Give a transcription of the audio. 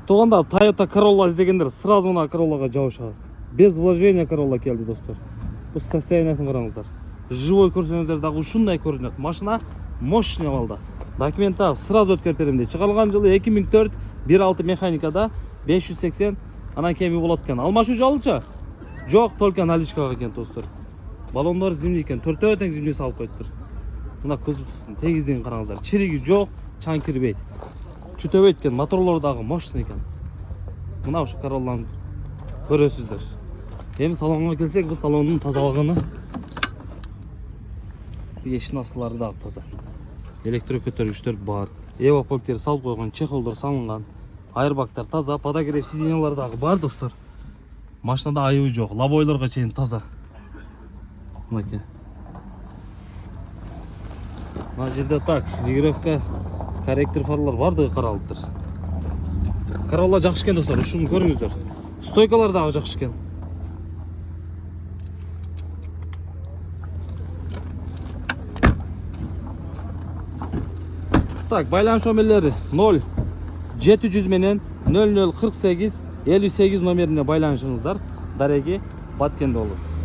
Туганда Toyota Corolla издегендер сразу мына Corolla'га жабышабыз. Без вложения Corolla келди, достор. Бу состояниясын караңыздар. Живой көрсөңүздөр дагы ушундай көрүнөт. Машина мощный абалда. Документ дагы сразу өткөрүп берем дейт. Чыгарылган жылы 2004 1.6 механикада 580 анан кеми болот экен. Алмашуу жалыча? Жок, только наличкага экен, достор. Баллондор зимний экен. Төртөө тең зимний салып коюптур. Мына көзүн тегиздигин караңыздар. Чириги жок, чаң кирбейт. Түтөбөйт экен, моторлор дагы мощный экен. Мына ушу Corolla'ны көрөсүздөр. Эми салонго келсек, бул салондун тазалыгыны. Эшин астылары дагы таза. Электро көтөргүчтөр бар. Эва полктер салып койгон, чехолдор салынган. Айрбактар таза, подогрев сиденьялар дагы бар, достор. Машинада айыбы жок, лобойлорго чейин таза. Мынакей. Мына жерде так, регулировка, корректор фарлар бардыгы каралыптыр. Corolla жакшы экен, достор, ушуну көрүңүздөр. Стойкалар дагы жакшы экен. Так, байланыш номерлери 0 700 менен 0048 58 номерине байланышыңыздар. Дареги Баткенде болот.